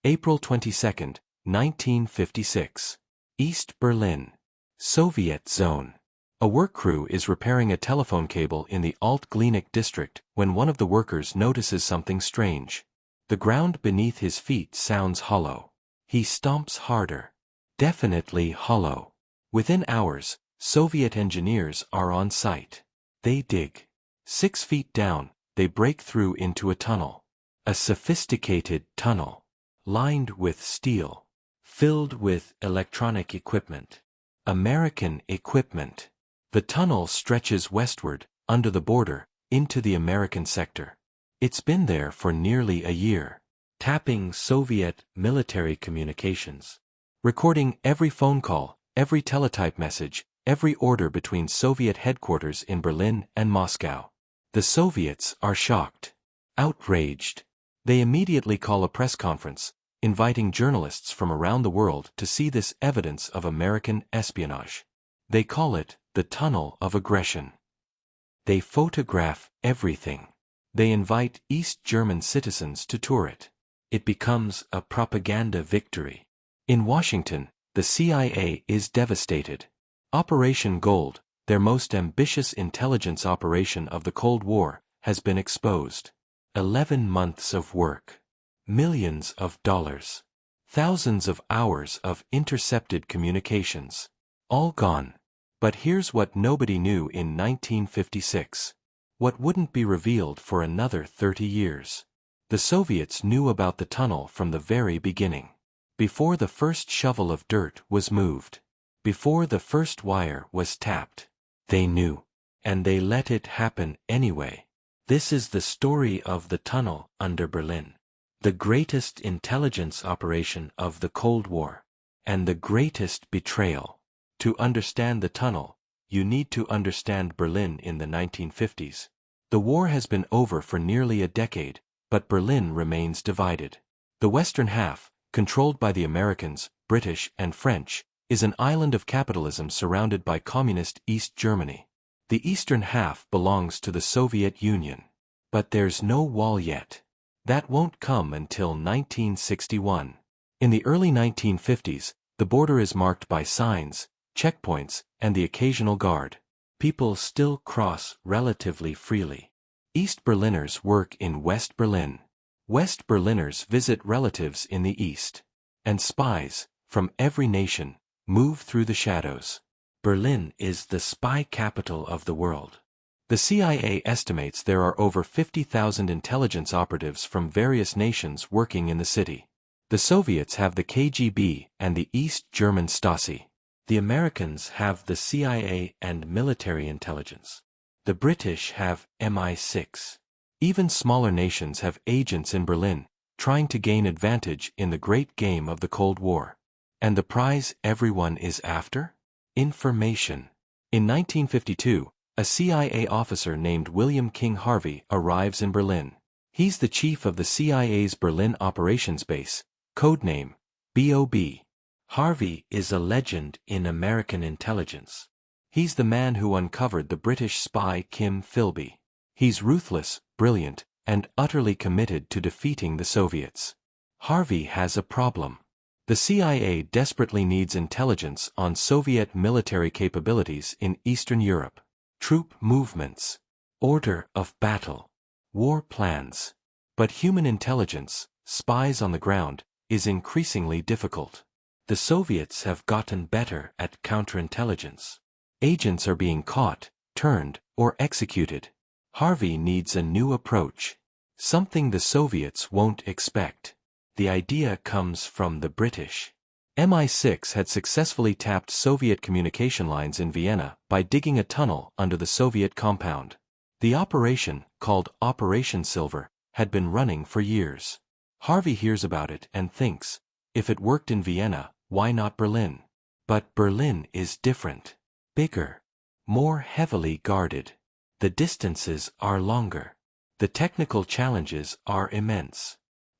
April 22, 1956. East Berlin. Soviet zone. A work crew is repairing a telephone cable in the Alt-Glienicke district when one of the workers notices something strange. The ground beneath his feet sounds hollow. He stomps harder. Definitely hollow. Within hours, Soviet engineers are on site. They dig. 6 feet down, they break through into a tunnel. A sophisticated tunnel. Lined with steel. Filled with electronic equipment. American equipment. The tunnel stretches westward, under the border, into the American sector. It's been there for nearly a year. Tapping Soviet military communications. Recording every phone call, every teletype message, every order between Soviet headquarters in Berlin and Moscow. The Soviets are shocked. Outraged. They immediately call a press conference, inviting journalists from around the world to see this evidence of American espionage. They call it the tunnel of aggression. They photograph everything. They invite East German citizens to tour it. It becomes a propaganda victory. In Washington, the CIA is devastated. Operation Gold, their most ambitious intelligence operation of the Cold War, has been exposed. 11 months of work. Millions of dollars. Thousands of hours of intercepted communications. All gone. But here's what nobody knew in 1956. What wouldn't be revealed for another 30 years. The Soviets knew about the tunnel from the very beginning. Before the first shovel of dirt was moved. Before the first wire was tapped. They knew. And they let it happen anyway. This is the story of the tunnel under Berlin. The greatest intelligence operation of the Cold War. And the greatest betrayal. To understand the tunnel, you need to understand Berlin in the 1950s. The war has been over for nearly a decade, but Berlin remains divided. The western half, controlled by the Americans, British, and French, is an island of capitalism surrounded by communist East Germany. The eastern half belongs to the Soviet Union. But there's no wall yet. That won't come until 1961. In the early 1950s, the border is marked by signs, checkpoints, and the occasional guard. People still cross relatively freely. East Berliners work in West Berlin. West Berliners visit relatives in the East. And spies, from every nation, move through the shadows. Berlin is the spy capital of the world. The CIA estimates there are over 50,000 intelligence operatives from various nations working in the city. The Soviets have the KGB and the East German Stasi. The Americans have the CIA and military intelligence. The British have MI6. Even smaller nations have agents in Berlin, trying to gain advantage in the great game of the Cold War. And the prize everyone is after? Information. In 1952, a CIA officer named William King Harvey arrives in Berlin. He's the chief of the CIA's Berlin Operations Base, codename BOB. Harvey is a legend in American intelligence. He's the man who uncovered the British spy Kim Philby. He's ruthless, brilliant, and utterly committed to defeating the Soviets. Harvey has a problem. The CIA desperately needs intelligence on Soviet military capabilities in Eastern Europe. Troop movements. Order of battle. War plans. But human intelligence, spies on the ground, is increasingly difficult. The Soviets have gotten better at counterintelligence. Agents are being caught, turned, or executed. Harvey needs a new approach. Something the Soviets won't expect. The idea comes from the British. MI6 had successfully tapped Soviet communication lines in Vienna by digging a tunnel under the Soviet compound. The operation, called Operation Silver, had been running for years. Harvey hears about it and thinks, if it worked in Vienna, why not Berlin? But Berlin is different. Bigger. More heavily guarded. The distances are longer. The technical challenges are immense.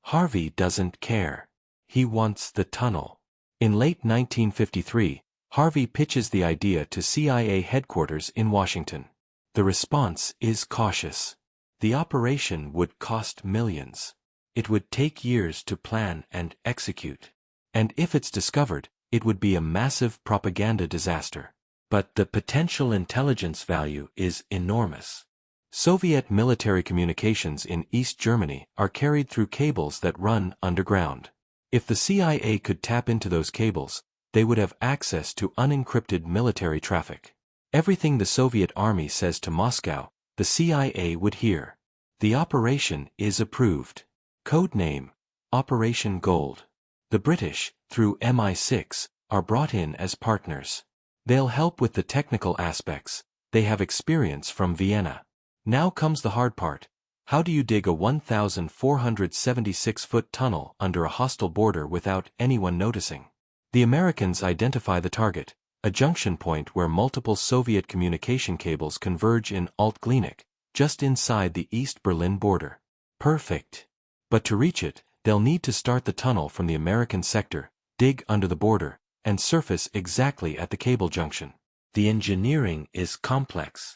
Harvey doesn't care. He wants the tunnel. In late 1953, Harvey pitches the idea to CIA headquarters in Washington. The response is cautious. The operation would cost millions. It would take years to plan and execute. And if it's discovered, it would be a massive propaganda disaster. But the potential intelligence value is enormous. Soviet military communications in East Germany are carried through cables that run underground. If the CIA could tap into those cables, they would have access to unencrypted military traffic. Everything the Soviet army says to Moscow, the CIA would hear. The operation is approved. Codename, Operation Gold. The British, through MI6, are brought in as partners. They'll help with the technical aspects. They have experience from Vienna. Now comes the hard part. How do you dig a 1,476-foot tunnel under a hostile border without anyone noticing? The Americans identify the target, a junction point where multiple Soviet communication cables converge in Alt-Glienicke, just inside the East Berlin border. Perfect. But to reach it, they'll need to start the tunnel from the American sector, dig under the border, and surface exactly at the cable junction. The engineering is complex.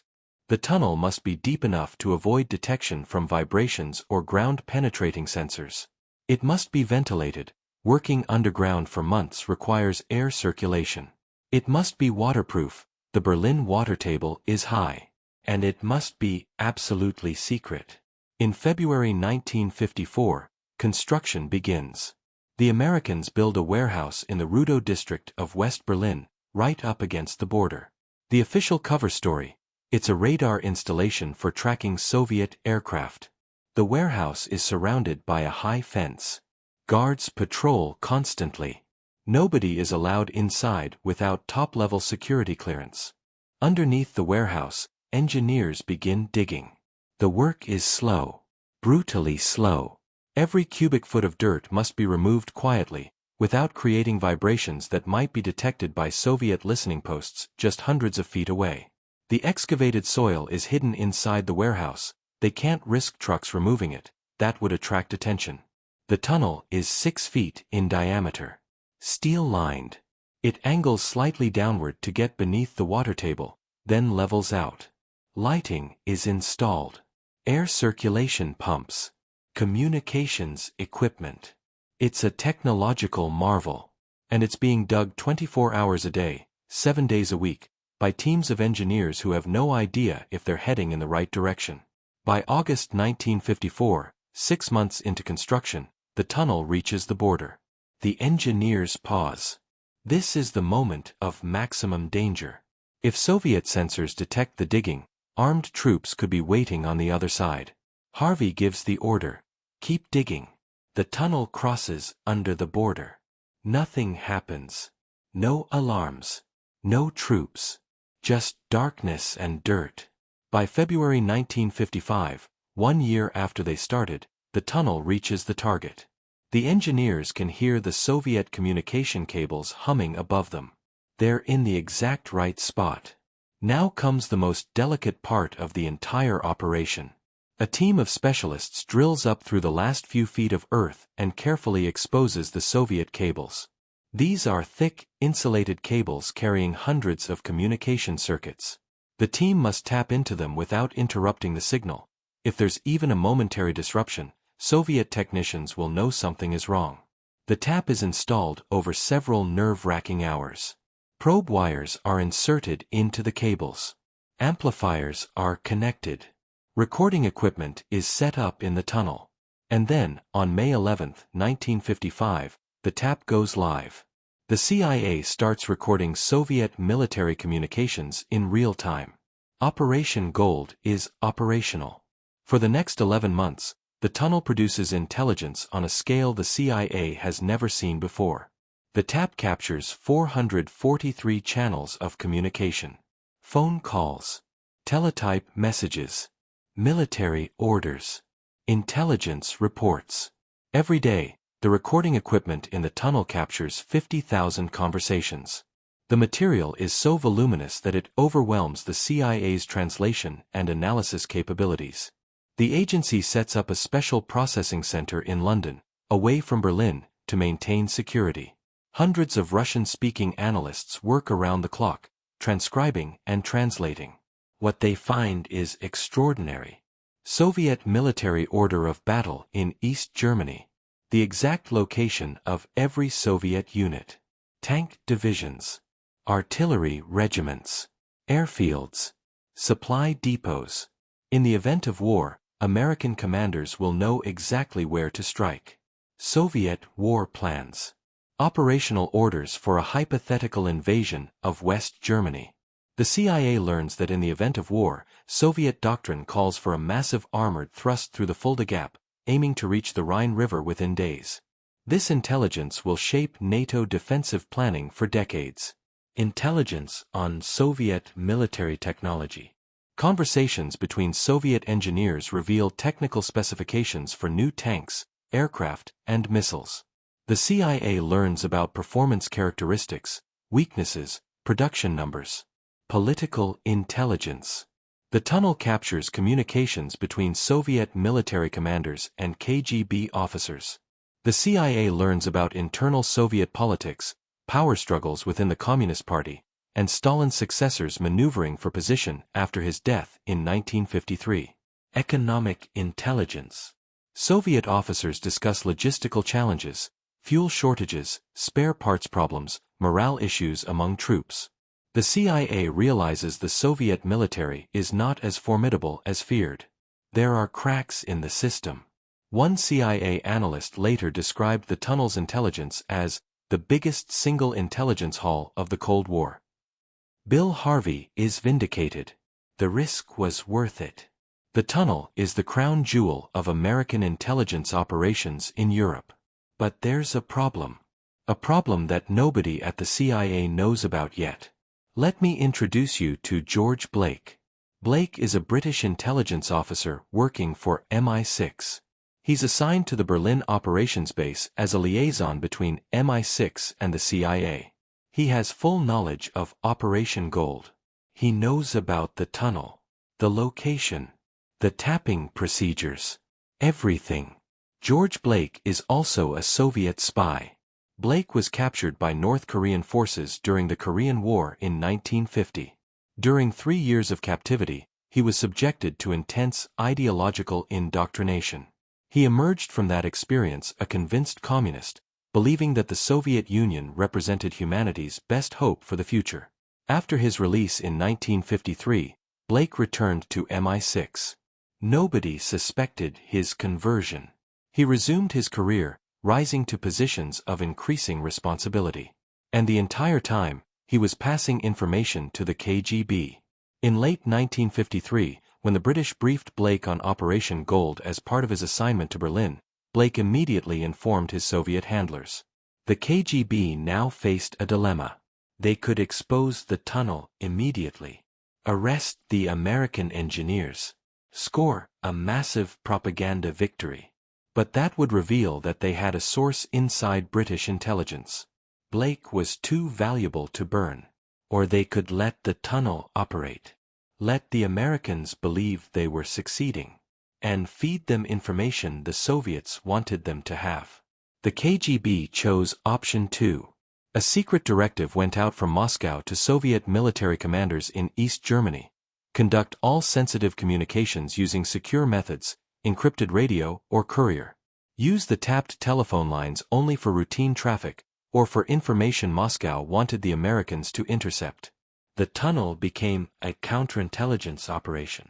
The tunnel must be deep enough to avoid detection from vibrations or ground-penetrating sensors. It must be ventilated. Working underground for months requires air circulation. It must be waterproof. The Berlin water table is high. And it must be absolutely secret. In February 1954, construction begins. The Americans build a warehouse in the Rudow district of West Berlin, right up against the border. The official cover story: it's a radar installation for tracking Soviet aircraft. The warehouse is surrounded by a high fence. Guards patrol constantly. Nobody is allowed inside without top-level security clearance. Underneath the warehouse, engineers begin digging. The work is slow. Brutally slow. Every cubic foot of dirt must be removed quietly, without creating vibrations that might be detected by Soviet listening posts just hundreds of feet away. The excavated soil is hidden inside the warehouse. They can't risk trucks removing it. That would attract attention. The tunnel is 6 feet in diameter. Steel-lined. It angles slightly downward to get beneath the water table, then levels out. Lighting is installed. Air circulation pumps. Communications equipment. It's a technological marvel. And it's being dug 24 hours a day, 7 days a week, by teams of engineers who have no idea if they're heading in the right direction. By August 1954, 6 months into construction, the tunnel reaches the border. The engineers pause. This is the moment of maximum danger. If Soviet sensors detect the digging, armed troops could be waiting on the other side. Harvey gives the order: keep digging. The tunnel crosses under the border. Nothing happens. No alarms. No troops. Just darkness and dirt. By February 1955, 1 year after they started, the tunnel reaches the target. The engineers can hear the Soviet communication cables humming above them. They're in the exact right spot. Now comes the most delicate part of the entire operation. A team of specialists drills up through the last few feet of earth and carefully exposes the Soviet cables. These are thick, insulated cables carrying hundreds of communication circuits. The team must tap into them without interrupting the signal. If there's even a momentary disruption, Soviet technicians will know something is wrong. The tap is installed over several nerve-wracking hours. Probe wires are inserted into the cables. Amplifiers are connected. Recording equipment is set up in the tunnel. And then, on May 11, 1955, the tap goes live. The CIA starts recording Soviet military communications in real time. Operation Gold is operational. For the next 11 months, the tunnel produces intelligence on a scale the CIA has never seen before. The tap captures 443 channels of communication. Phone calls. Teletype messages. Military orders. Intelligence reports. Every day, the recording equipment in the tunnel captures 50,000 conversations. The material is so voluminous that it overwhelms the CIA's translation and analysis capabilities. The agency sets up a special processing center in London, away from Berlin, to maintain security. Hundreds of Russian-speaking analysts work around the clock, transcribing and translating. What they find is extraordinary. Soviet military order of battle in East Germany. The exact location of every Soviet unit. Tank divisions. Artillery regiments. Airfields. Supply depots. In the event of war, American commanders will know exactly where to strike. Soviet war plans. Operational orders for a hypothetical invasion of West Germany. The CIA learns that in the event of war, Soviet doctrine calls for a massive armored thrust through the Fulda Gap, aiming to reach the Rhine River within days. This intelligence will shape NATO defensive planning for decades. Intelligence on Soviet military technology. Conversations between Soviet engineers reveal technical specifications for new tanks, aircraft, and missiles. The CIA learns about performance characteristics, weaknesses, production numbers. Political intelligence. The tunnel captures communications between Soviet military commanders and KGB officers. The CIA learns about internal Soviet politics, power struggles within the Communist Party, and Stalin's successors maneuvering for position after his death in 1953. Economic intelligence. Soviet officers discuss logistical challenges, fuel shortages, spare parts problems, morale issues among troops. The CIA realizes the Soviet military is not as formidable as feared. There are cracks in the system. One CIA analyst later described the tunnel's intelligence as the biggest single intelligence haul of the Cold War. Bill Harvey is vindicated. The risk was worth it. The tunnel is the crown jewel of American intelligence operations in Europe. But there's a problem. A problem that nobody at the CIA knows about yet. Let me introduce you to George Blake. Blake is a British intelligence officer working for MI6. He's assigned to the Berlin operations base as a liaison between MI6 and the CIA. He has full knowledge of Operation Gold. He knows about the tunnel, the location, the tapping procedures, everything. George Blake is also a Soviet spy. Blake was captured by North Korean forces during the Korean War in 1950. During 3 years of captivity, he was subjected to intense ideological indoctrination. He emerged from that experience a convinced communist, believing that the Soviet Union represented humanity's best hope for the future. After his release in 1953, Blake returned to MI6. Nobody suspected his conversion. He resumed his career, rising to positions of increasing responsibility. And the entire time, he was passing information to the KGB. In late 1953, when the British briefed Blake on Operation Gold as part of his assignment to Berlin, Blake immediately informed his Soviet handlers. The KGB now faced a dilemma. They could expose the tunnel immediately, arrest the American engineers, score a massive propaganda victory. But that would reveal that they had a source inside British intelligence. Blake was too valuable to burn. Or they could let the tunnel operate. Let the Americans believe they were succeeding. And feed them information the Soviets wanted them to have. The KGB chose option 2. A secret directive went out from Moscow to Soviet military commanders in East Germany. Conduct all sensitive communications using secure methods, encrypted radio or courier. Use the tapped telephone lines only for routine traffic, or for information Moscow wanted the Americans to intercept. The tunnel became a counterintelligence operation.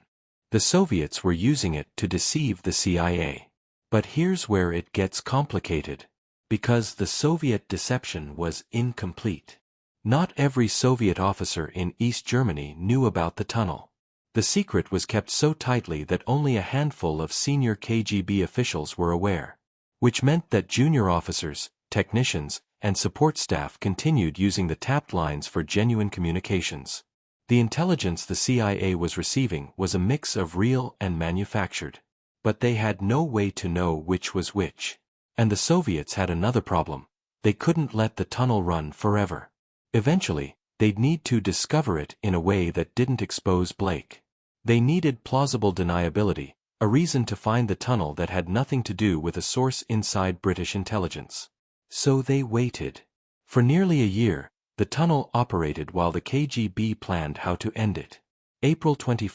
The Soviets were using it to deceive the CIA. But here's where it gets complicated. Because the Soviet deception was incomplete. Not every Soviet officer in East Germany knew about the tunnel. The secret was kept so tightly that only a handful of senior KGB officials were aware. Which meant that junior officers, technicians, and support staff continued using the tapped lines for genuine communications. The intelligence the CIA was receiving was a mix of real and manufactured. But they had no way to know which was which. And the Soviets had another problem. They couldn't let the tunnel run forever. Eventually, they'd need to discover it in a way that didn't expose Blake. They needed plausible deniability, a reason to find the tunnel that had nothing to do with a source inside British intelligence. So they waited. For nearly a year, the tunnel operated while the KGB planned how to end it. April 21,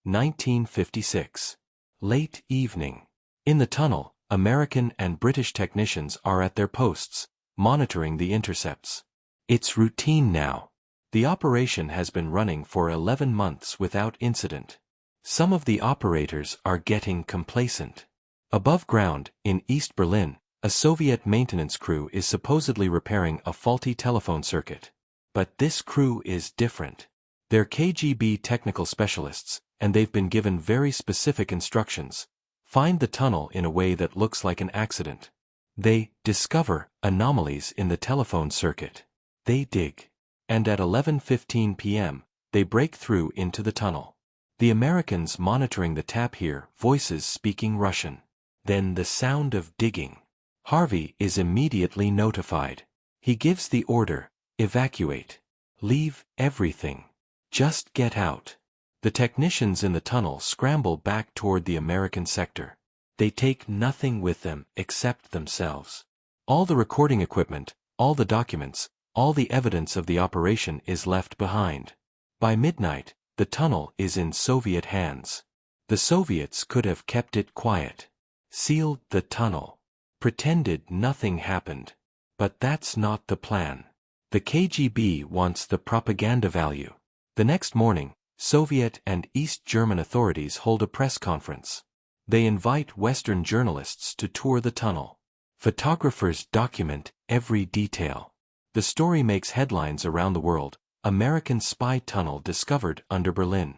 1956. Late evening. In the tunnel, American and British technicians are at their posts, monitoring the intercepts. It's routine now. The operation has been running for 11 months without incident. Some of the operators are getting complacent. Above ground, in East Berlin, a Soviet maintenance crew is supposedly repairing a faulty telephone circuit. But this crew is different. They're KGB technical specialists, and they've been given very specific instructions. Find the tunnel in a way that looks like an accident. They discover anomalies in the telephone circuit. They dig. And at 11:15 p.m., they break through into the tunnel. The Americans monitoring the tap hear voices speaking Russian. Then the sound of digging. Harvey is immediately notified. He gives the order, evacuate. Leave everything. Just get out. The technicians in the tunnel scramble back toward the American sector. They take nothing with them except themselves. All the recording equipment, all the documents, all the evidence of the operation is left behind. By midnight, the tunnel is in Soviet hands. The Soviets could have kept it quiet. Sealed the tunnel. Pretended nothing happened. But that's not the plan. The KGB wants the propaganda value. The next morning, Soviet and East German authorities hold a press conference. They invite Western journalists to tour the tunnel. Photographers document every detail. The story makes headlines around the world. American spy tunnel discovered under Berlin.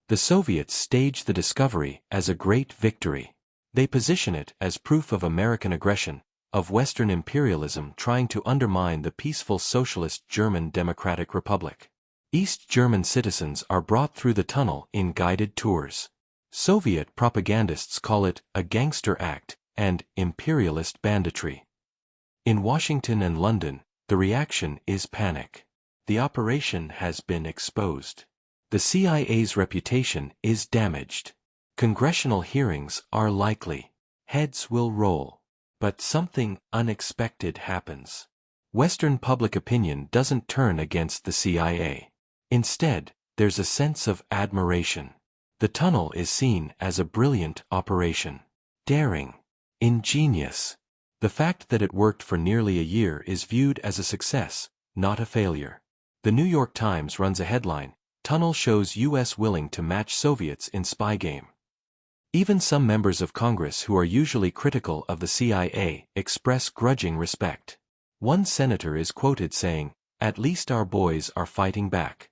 The Soviets stage the discovery as a great victory. They position it as proof of American aggression, of Western imperialism trying to undermine the peaceful socialist German Democratic Republic. East German citizens are brought through the tunnel in guided tours. Soviet propagandists call it a gangster act and imperialist banditry. In Washington and London, the reaction is panic. The operation has been exposed. The CIA's reputation is damaged. Congressional hearings are likely. Heads will roll. But something unexpected happens. Western public opinion doesn't turn against the CIA. Instead, there's a sense of admiration. The tunnel is seen as a brilliant operation. Daring. Ingenious. The fact that it worked for nearly a year is viewed as a success, not a failure. The New York Times runs a headline, "Tunnel shows U.S. willing to match Soviets in spy game." Even some members of Congress who are usually critical of the CIA express grudging respect. One senator is quoted saying, "At least our boys are fighting back."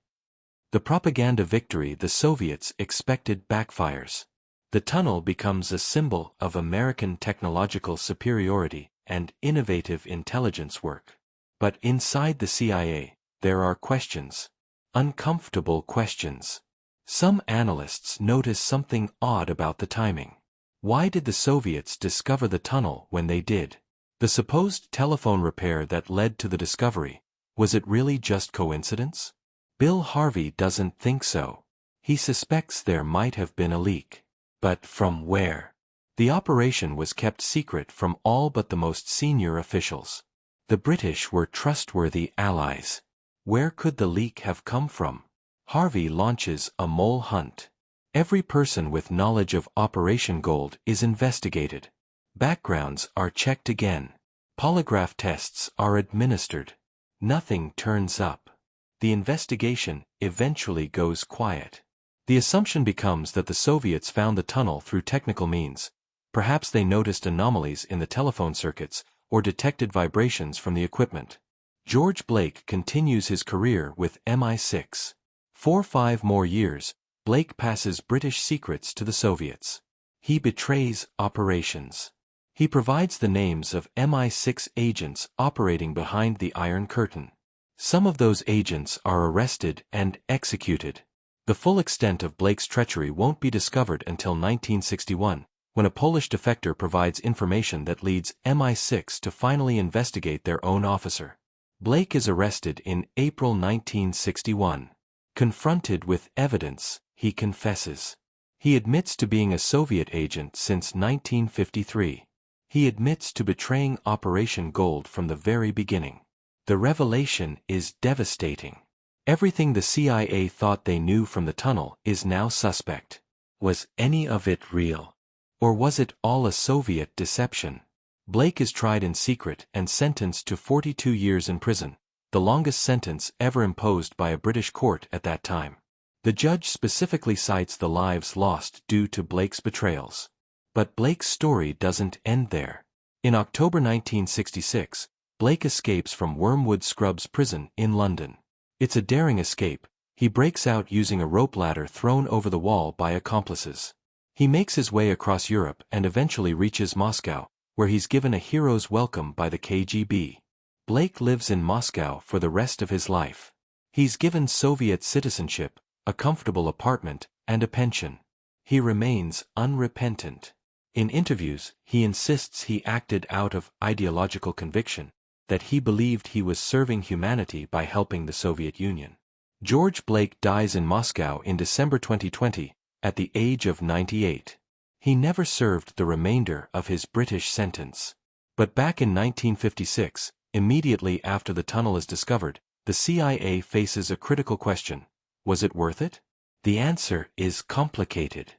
The propaganda victory the Soviets expected backfires. The tunnel becomes a symbol of American technological superiority and innovative intelligence work. But inside the CIA, there are questions. Uncomfortable questions. Some analysts notice something odd about the timing. Why did the Soviets discover the tunnel when they did? The supposed telephone repair that led to the discovery, was it really just coincidence? Bill Harvey doesn't think so. He suspects there might have been a leak. But from where? The operation was kept secret from all but the most senior officials. The British were trustworthy allies. Where could the leak have come from? Harvey launches a mole hunt. Every person with knowledge of Operation Gold is investigated. Backgrounds are checked again. Polygraph tests are administered. Nothing turns up. The investigation eventually goes quiet. The assumption becomes that the Soviets found the tunnel through technical means. Perhaps they noticed anomalies in the telephone circuits or detected vibrations from the equipment. George Blake continues his career with MI6. For 5 more years, Blake passes British secrets to the Soviets. He betrays operations. He provides the names of MI6 agents operating behind the Iron Curtain. Some of those agents are arrested and executed. The full extent of Blake's treachery won't be discovered until 1961, when a Polish defector provides information that leads MI6 to finally investigate their own officer. Blake is arrested in April 1961. Confronted with evidence, he confesses. He admits to being a Soviet agent since 1953. He admits to betraying Operation Gold from the very beginning. The revelation is devastating. Everything the CIA thought they knew from the tunnel is now suspect. Was any of it real? Or was it all a Soviet deception? Blake is tried in secret and sentenced to 42 years in prison, the longest sentence ever imposed by a British court at that time. The judge specifically cites the lives lost due to Blake's betrayals. But Blake's story doesn't end there. In October 1966, Blake escapes from Wormwood Scrubs prison in London. It's a daring escape. He breaks out using a rope ladder thrown over the wall by accomplices. He makes his way across Europe and eventually reaches Moscow, where he's given a hero's welcome by the KGB. Blake lives in Moscow for the rest of his life. He's given Soviet citizenship, a comfortable apartment, and a pension. He remains unrepentant. In interviews, he insists he acted out of ideological conviction, that he believed he was serving humanity by helping the Soviet Union. George Blake dies in Moscow in December 2020, at the age of 98. He never served the remainder of his British sentence. But back in 1956, immediately after the tunnel is discovered, the CIA faces a critical question. Was it worth it? The answer is complicated.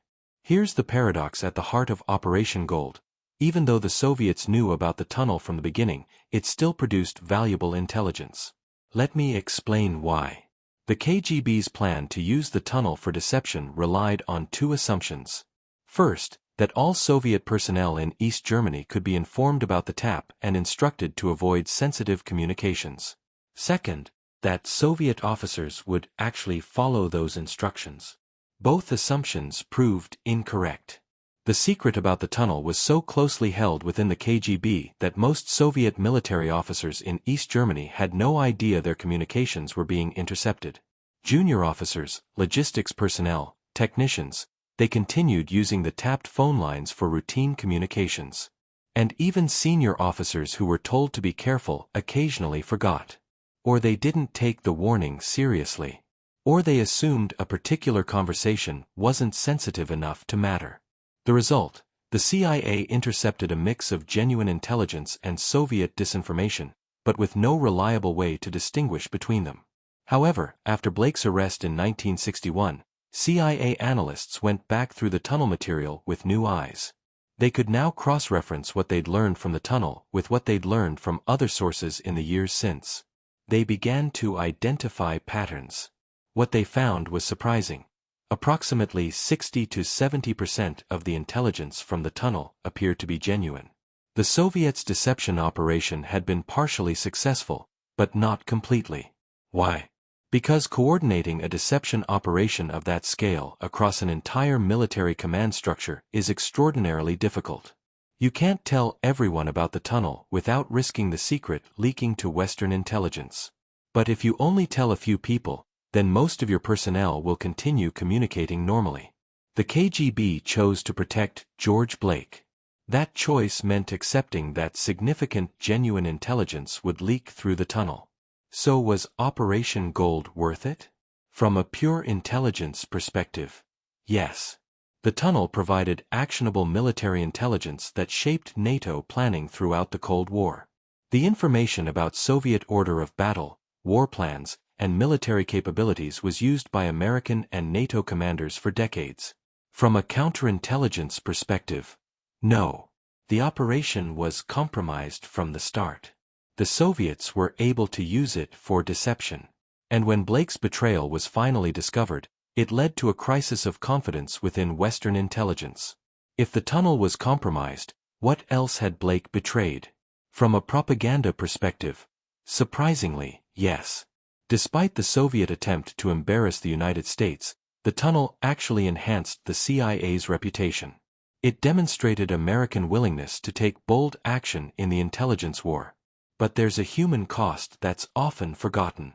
Here's the paradox at the heart of Operation Gold. Even though the Soviets knew about the tunnel from the beginning, it still produced valuable intelligence. Let me explain why. The KGB's plan to use the tunnel for deception relied on two assumptions. First, that all Soviet personnel in East Germany could be informed about the tap and instructed to avoid sensitive communications. Second, that Soviet officers would actually follow those instructions. Both assumptions proved incorrect. The secret about the tunnel was so closely held within the KGB that most Soviet military officers in East Germany had no idea their communications were being intercepted. Junior officers, logistics personnel, technicians, they continued using the tapped phone lines for routine communications. And even senior officers who were told to be careful occasionally forgot. Or they didn't take the warning seriously. Or they assumed a particular conversation wasn't sensitive enough to matter. The result, the CIA intercepted a mix of genuine intelligence and Soviet disinformation, but with no reliable way to distinguish between them. However, after Blake's arrest in 1961, CIA analysts went back through the tunnel material with new eyes. They could now cross-reference what they'd learned from the tunnel with what they'd learned from other sources in the years since. They began to identify patterns. What they found was surprising. Approximately 60 to 70% of the intelligence from the tunnel appeared to be genuine. The Soviets' deception operation had been partially successful, but not completely. Why? Because coordinating a deception operation of that scale across an entire military command structure is extraordinarily difficult. You can't tell everyone about the tunnel without risking the secret leaking to Western intelligence. But if you only tell a few people, then most of your personnel will continue communicating normally. The KGB chose to protect George Blake. That choice meant accepting that significant genuine intelligence would leak through the tunnel. So was Operation Gold worth it? From a pure intelligence perspective, yes. The tunnel provided actionable military intelligence that shaped NATO planning throughout the Cold War. The information about Soviet order of battle, war plans, and military capabilities was used by American and NATO commanders for decades. From a counterintelligence perspective, no. The operation was compromised from the start. The Soviets were able to use it for deception. And when Blake's betrayal was finally discovered, it led to a crisis of confidence within Western intelligence. If the tunnel was compromised, what else had Blake betrayed? From a propaganda perspective, surprisingly, yes. Despite the Soviet attempt to embarrass the United States, the tunnel actually enhanced the CIA's reputation. It demonstrated American willingness to take bold action in the intelligence war. But there's a human cost that's often forgotten.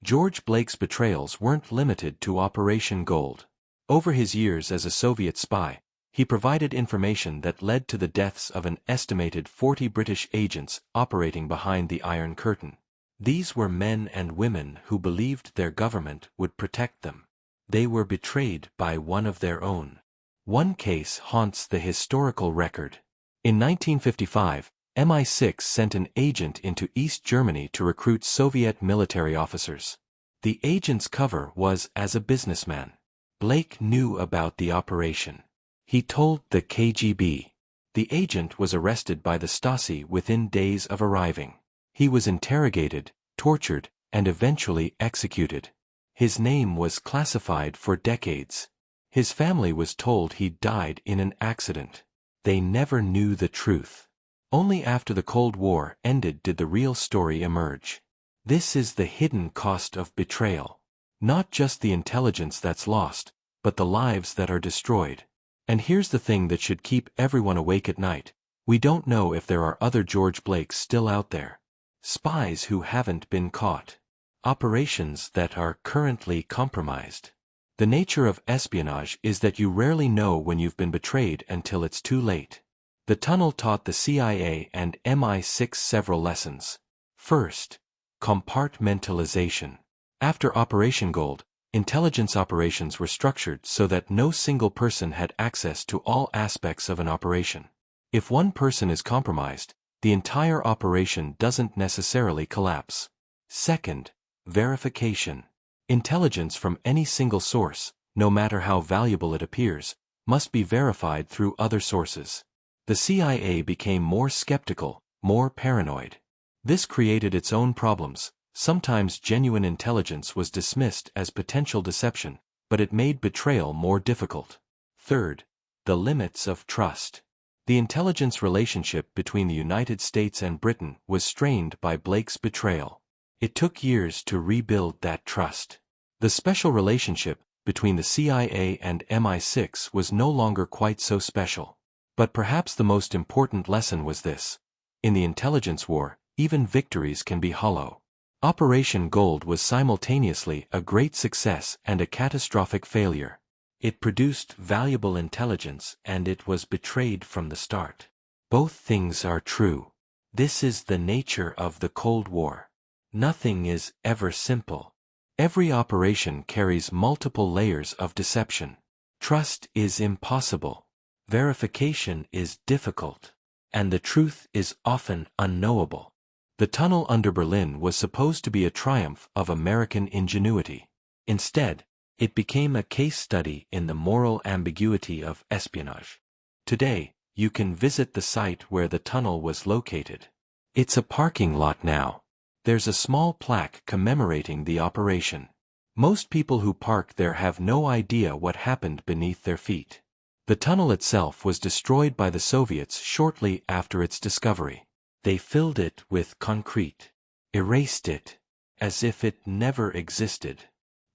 George Blake's betrayals weren't limited to Operation Gold. Over his years as a Soviet spy, he provided information that led to the deaths of an estimated 40 British agents operating behind the Iron Curtain. These were men and women who believed their government would protect them. They were betrayed by one of their own. One case haunts the historical record. In 1955, MI6 sent an agent into East Germany to recruit Soviet military officers. The agent's cover was as a businessman. Blake knew about the operation. He told the KGB. The agent was arrested by the Stasi within days of arriving. He was interrogated, tortured, and eventually executed. His name was classified for decades. His family was told he died in an accident. They never knew the truth. Only after the Cold War ended did the real story emerge. This is the hidden cost of betrayal. Not just the intelligence that's lost, but the lives that are destroyed. And here's the thing that should keep everyone awake at night. We don't know if there are other George Blakes still out there. Spies who haven't been caught. Operations that are currently compromised. The nature of espionage is that you rarely know when you've been betrayed until it's too late. The tunnel taught the CIA and MI6 several lessons. First, compartmentalization. After Operation Gold, intelligence operations were structured so that no single person had access to all aspects of an operation. If one person is compromised, the entire operation doesn't necessarily collapse. Second, verification. Intelligence from any single source, no matter how valuable it appears, must be verified through other sources. The CIA became more skeptical, more paranoid. This created its own problems. Sometimes genuine intelligence was dismissed as potential deception, but it made betrayal more difficult. Third, the limits of trust. The intelligence relationship between the United States and Britain was strained by Blake's betrayal. It took years to rebuild that trust. The special relationship between the CIA and MI6 was no longer quite so special. But perhaps the most important lesson was this. In the intelligence war, even victories can be hollow. Operation Gold was simultaneously a great success and a catastrophic failure. It produced valuable intelligence and it was betrayed from the start. Both things are true. This is the nature of the Cold War. Nothing is ever simple. Every operation carries multiple layers of deception. Trust is impossible. Verification is difficult. And the truth is often unknowable. The tunnel under Berlin was supposed to be a triumph of American ingenuity. Instead, it became a case study in the moral ambiguity of espionage. Today, you can visit the site where the tunnel was located. It's a parking lot now. There's a small plaque commemorating the operation. Most people who park there have no idea what happened beneath their feet. The tunnel itself was destroyed by the Soviets shortly after its discovery. They filled it with concrete, erased it, as if it never existed.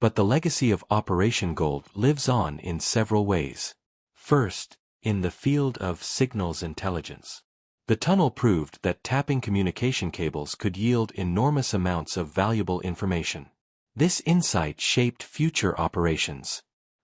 But the legacy of Operation Gold lives on in several ways. First, in the field of signals intelligence. The tunnel proved that tapping communication cables could yield enormous amounts of valuable information. This insight shaped future operations.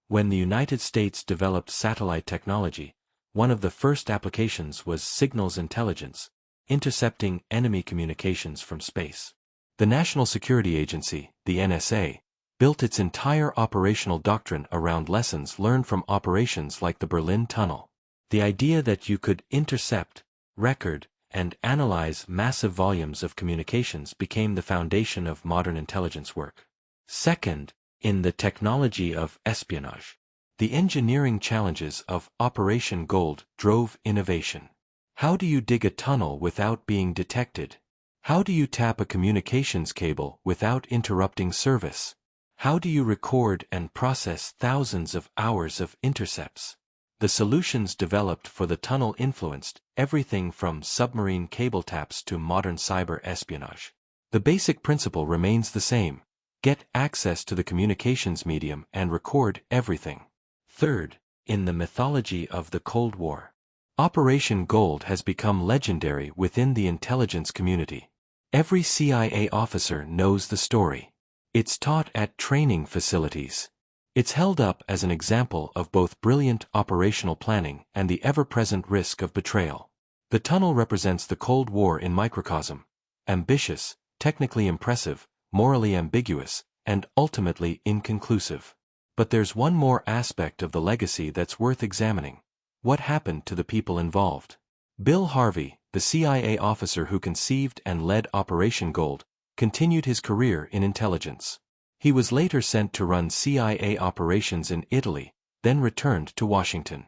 When the United States developed satellite technology, one of the first applications was signals intelligence, intercepting enemy communications from space. The National Security Agency, the NSA, built its entire operational doctrine around lessons learned from operations like the Berlin Tunnel. The idea that you could intercept, record, and analyze massive volumes of communications became the foundation of modern intelligence work. Second, in the technology of espionage. The engineering challenges of Operation Gold drove innovation. How do you dig a tunnel without being detected? How do you tap a communications cable without interrupting service? How do you record and process thousands of hours of intercepts? The solutions developed for the tunnel influenced everything from submarine cable taps to modern cyber espionage. The basic principle remains the same. Get access to the communications medium and record everything. Third, in the mythology of the Cold War. Operation Gold has become legendary within the intelligence community. Every CIA officer knows the story. It's taught at training facilities. It's held up as an example of both brilliant operational planning and the ever-present risk of betrayal. The tunnel represents the Cold War in microcosm. Ambitious, technically impressive, morally ambiguous, and ultimately inconclusive. But there's one more aspect of the legacy that's worth examining. What happened to the people involved? Bill Harvey, the CIA officer who conceived and led Operation Gold, continued his career in intelligence. He was later sent to run CIA operations in Italy, then returned to Washington.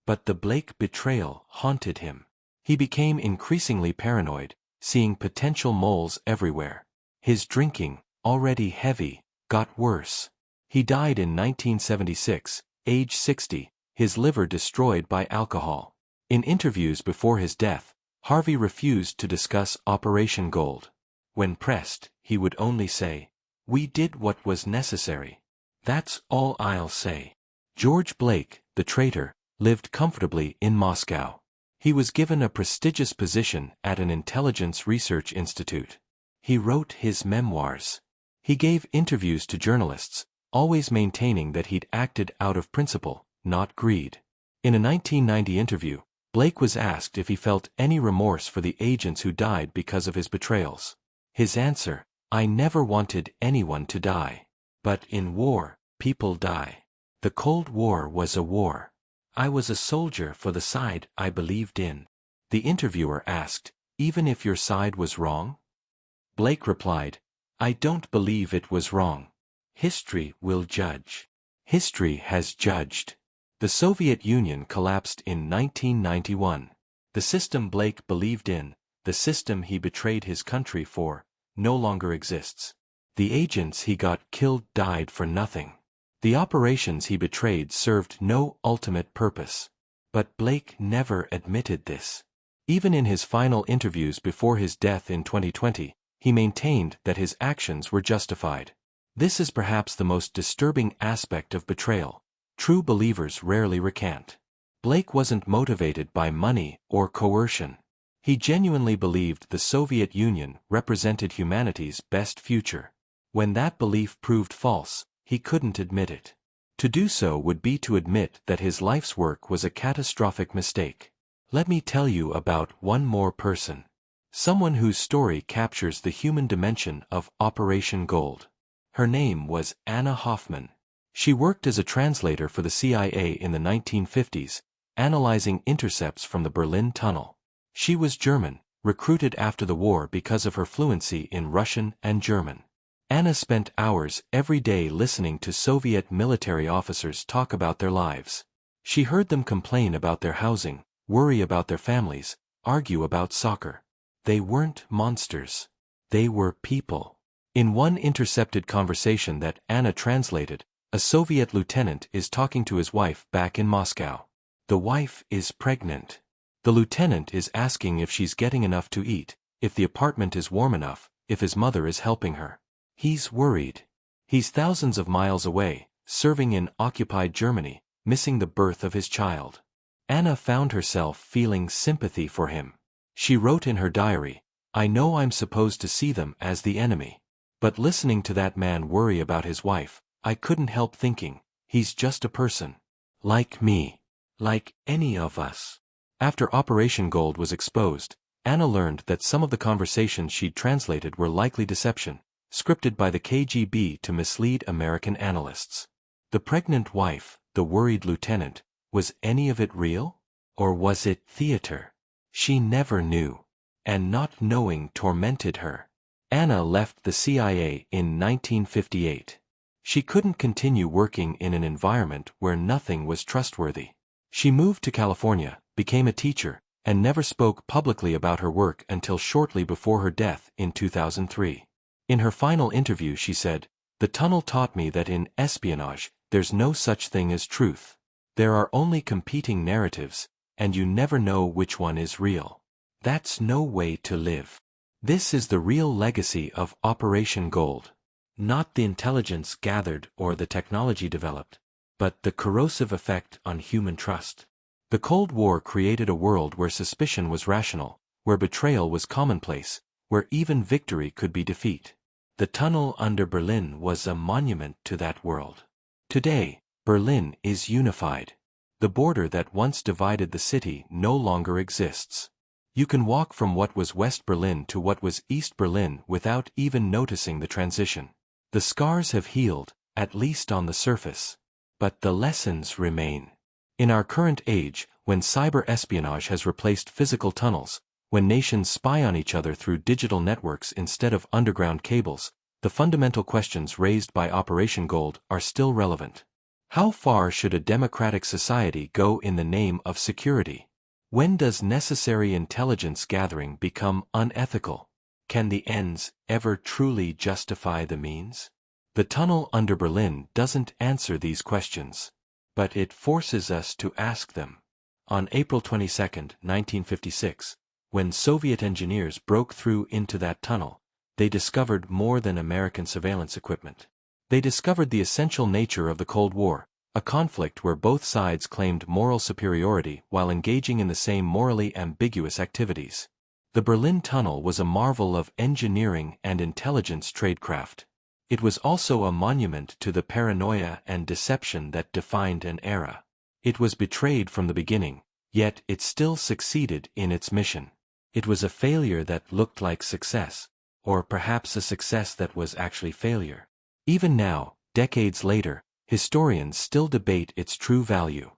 But the Blake betrayal haunted him. He became increasingly paranoid, seeing potential moles everywhere. His drinking, already heavy, got worse. He died in 1976, age 60, his liver destroyed by alcohol. In interviews before his death, Harvey refused to discuss Operation Gold. When pressed, he would only say, "We did what was necessary. That's all I'll say." George Blake, the traitor, lived comfortably in Moscow. He was given a prestigious position at an intelligence research institute. He wrote his memoirs. He gave interviews to journalists, always maintaining that he'd acted out of principle, not greed. In a 1990 interview, Blake was asked if he felt any remorse for the agents who died because of his betrayals. His answer, "I never wanted anyone to die. But in war, people die. The Cold War was a war. I was a soldier for the side I believed in." The interviewer asked, "Even if your side was wrong?" Blake replied, "I don't believe it was wrong. History will judge. History has judged." The Soviet Union collapsed in 1991. The system Blake believed in, the system he betrayed his country for, no longer exists. The agents he got killed died for nothing. The operations he betrayed served no ultimate purpose. But Blake never admitted this. Even in his final interviews before his death in 2020, he maintained that his actions were justified. This is perhaps the most disturbing aspect of betrayal. True believers rarely recant. Blake wasn't motivated by money or coercion. He genuinely believed the Soviet Union represented humanity's best future. When that belief proved false, he couldn't admit it. To do so would be to admit that his life's work was a catastrophic mistake. Let me tell you about one more person. Someone whose story captures the human dimension of Operation Gold. Her name was Anna Hoffman. She worked as a translator for the CIA in the 1950s, analyzing intercepts from the Berlin Tunnel. She was German, recruited after the war because of her fluency in Russian and German. Anna spent hours every day listening to Soviet military officers talk about their lives. She heard them complain about their housing, worry about their families, argue about soccer. They weren't monsters. They were people. In one intercepted conversation that Anna translated, a Soviet lieutenant is talking to his wife back in Moscow. The wife is pregnant. The lieutenant is asking if she's getting enough to eat, if the apartment is warm enough, if his mother is helping her. He's worried. He's thousands of miles away, serving in occupied Germany, missing the birth of his child. Anna found herself feeling sympathy for him. She wrote in her diary, "I know I'm supposed to see them as the enemy. But listening to that man worry about his wife, I couldn't help thinking, he's just a person. Like me. Like any of us." After Operation Gold was exposed, Anna learned that some of the conversations she'd translated were likely deception, scripted by the KGB to mislead American analysts. The pregnant wife, the worried lieutenant, was any of it real? Or was it theater? She never knew. And not knowing tormented her. Anna left the CIA in 1958. She couldn't continue working in an environment where nothing was trustworthy. She moved to California, became a teacher, and never spoke publicly about her work until shortly before her death in 2003. In her final interview she said, "The tunnel taught me that in espionage, there's no such thing as truth. There are only competing narratives, and you never know which one is real. That's no way to live." This is the real legacy of Operation Gold. Not the intelligence gathered or the technology developed, but the corrosive effect on human trust. The Cold War created a world where suspicion was rational, where betrayal was commonplace, where even victory could be defeat. The tunnel under Berlin was a monument to that world. Today, Berlin is unified. The border that once divided the city no longer exists. You can walk from what was West Berlin to what was East Berlin without even noticing the transition. The scars have healed, at least on the surface. But the lessons remain. In our current age, when cyber espionage has replaced physical tunnels, when nations spy on each other through digital networks instead of underground cables, the fundamental questions raised by Operation Gold are still relevant. How far should a democratic society go in the name of security? When does necessary intelligence gathering become unethical? Can the ends ever truly justify the means? The tunnel under Berlin doesn't answer these questions, but it forces us to ask them. On April 22, 1956, when Soviet engineers broke through into that tunnel, they discovered more than American surveillance equipment. They discovered the essential nature of the Cold War, a conflict where both sides claimed moral superiority while engaging in the same morally ambiguous activities. The Berlin Tunnel was a marvel of engineering and intelligence tradecraft. It was also a monument to the paranoia and deception that defined an era. It was betrayed from the beginning, yet it still succeeded in its mission. It was a failure that looked like success, or perhaps a success that was actually failure. Even now, decades later, historians still debate its true value.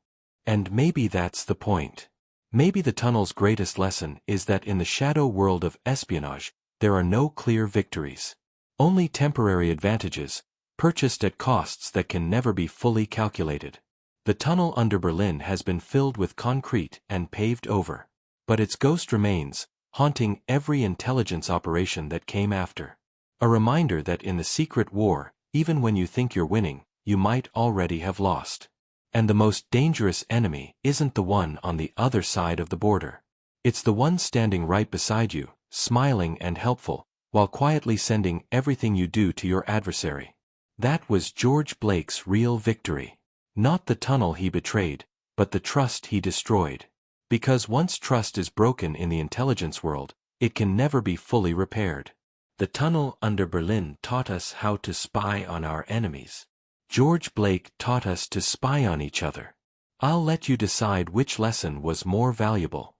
And maybe that's the point. Maybe the tunnel's greatest lesson is that in the shadow world of espionage, there are no clear victories. Only temporary advantages, purchased at costs that can never be fully calculated. The tunnel under Berlin has been filled with concrete and paved over. But its ghost remains, haunting every intelligence operation that came after. A reminder that in the secret war, even when you think you're winning, you might already have lost. And the most dangerous enemy isn't the one on the other side of the border. It's the one standing right beside you, smiling and helpful, while quietly sending everything you do to your adversary. That was George Blake's real victory. Not the tunnel he betrayed, but the trust he destroyed. Because once trust is broken in the intelligence world, it can never be fully repaired. The tunnel under Berlin taught us how to spy on our enemies. George Blake taught us to spy on each other. I'll let you decide which lesson was more valuable.